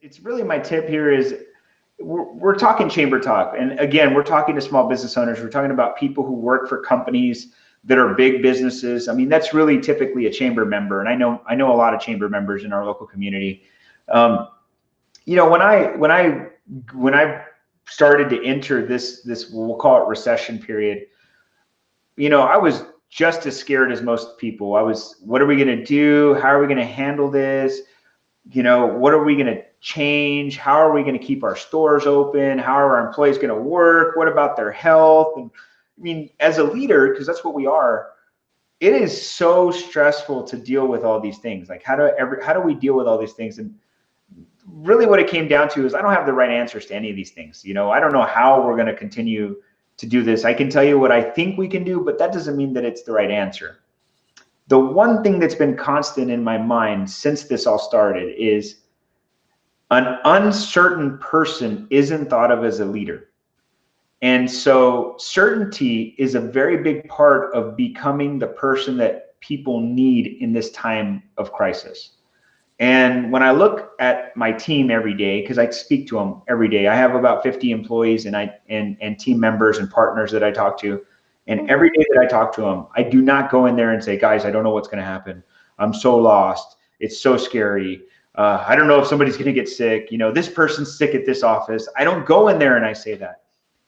it's really my tip here is we're talking chamber talk. And again, we're talking to small business owners. We're talking about people who work for companies that are big businesses. I mean, that's really typically a chamber member. And I know a lot of chamber members in our local community. You know, when I started to enter this, we'll call it recession period, you know, I was just as scared as most people. What are we going to do? How are we going to handle this? You know, what are we going to change? How are we going to keep our stores open? How are our employees going to work? What about their health? And I mean, as a leader, because that's what we are, it is so stressful to deal with all these things. Like, how do we deal with all these things? And really what it came down to is I don't have the right answers to any of these things. You know, I don't know how we're going to continue to do this. I can tell you what I think we can do, but that doesn't mean that it's the right answer. The one thing that's been constant in my mind since this all started is an uncertain person isn't thought of as a leader. And so certainty is a very big part of becoming the person that people need in this time of crisis. And when I look at my team every day, because I speak to them every day, I have about 50 employees and team members and partners that I talk to. And every day that I talk to them, I do not go in there and say, guys, I don't know what's going to happen. I'm so lost. It's so scary. I don't know if somebody's going to get sick. You know, this person's sick at this office. I don't go in there and I say that.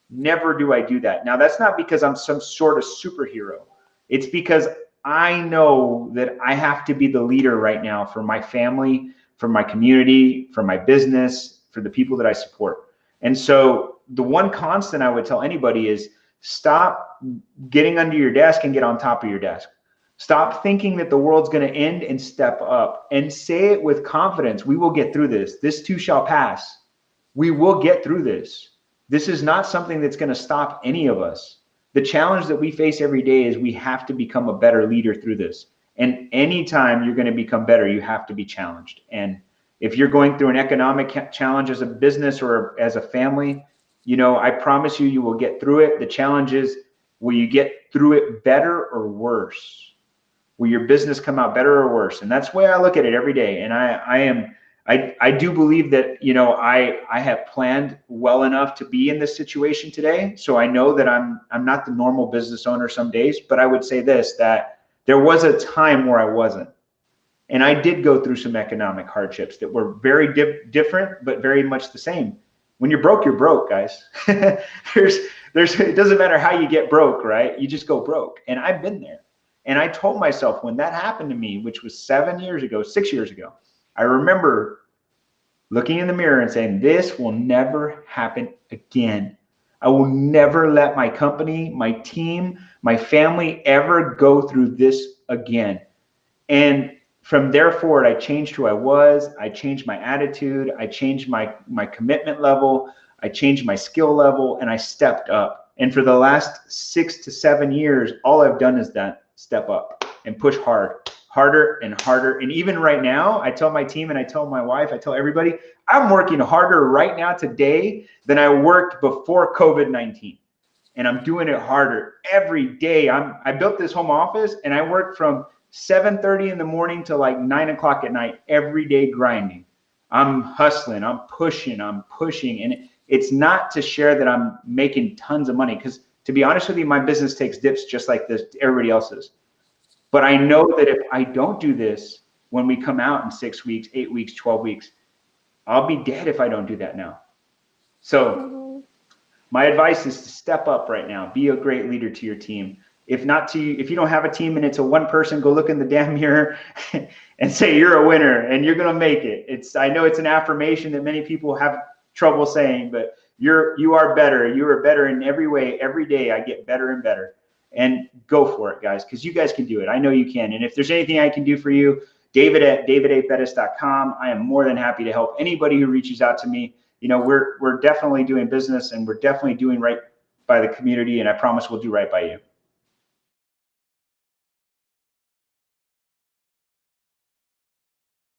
Never do I do that. Now, that's not because I'm some sort of superhero. It's because I know that I have to be the leader right now for my family, for my community, for my business, for the people that I support. And so the one constant I would tell anybody is stop getting under your desk and get on top of your desk. Stop thinking that the world's going to end and step up and say it with confidence. We will get through this. This too shall pass. We will get through this. This is not something that's going to stop any of us. The challenge that we face every day is we have to become a better leader through this. And anytime you're going to become better, you have to be challenged. And if you're going through an economic challenge as a business or as a family, you know, I promise you, you will get through it. The challenge is, will you get through it better or worse? Will your business come out better or worse? And that's the way I look at it every day. And I do believe that, you know, I have planned well enough to be in this situation today. So I know that I'm not the normal business owner some days, but I would say this, that there was a time where I wasn't. And I did go through some economic hardships that were very different, but very much the same. When you're broke, guys. It doesn't matter how you get broke, right? You just go broke. And I've been there. And I told myself when that happened to me, which was 6 years ago, I remember looking in the mirror and saying, this will never happen again. I will never let my company, my team, my family ever go through this again. And from there forward, I changed who I was. I changed my attitude. I changed my commitment level. I changed my skill level, and I stepped up. And for the last 6 to 7 years, all I've done is that step up and push harder and harder. And even right now, I tell my team and I tell my wife, I tell everybody, I'm working harder right now today than I worked before COVID-19. And I'm doing it harder every day. I built this home office and I work from 7:30 in the morning to like 9 o'clock at night, every day grinding. I'm hustling, I'm pushing. And it's not to share that I'm making tons of money, because to be honest with you, my business takes dips just like this, everybody else's. But I know that if I don't do this, when we come out in 6 weeks, 8 weeks, 12 weeks, I'll be dead if I don't do that now. So my advice is to step up right now. Be a great leader to your team. If you don't have a team and it's a one person, go look in the damn mirror and say you're a winner and you're going to make it. I know it's an affirmation that many people have trouble saying, but you are better. You are better in every way. Every day I get better and better. And go for it, guys, because you guys can do it. I know you can. And if there's anything I can do for you, David@davidapettis.com. I am more than happy to help anybody who reaches out to me. You know, we're definitely doing business and we're definitely doing right by the community, and I promise we'll do right by you.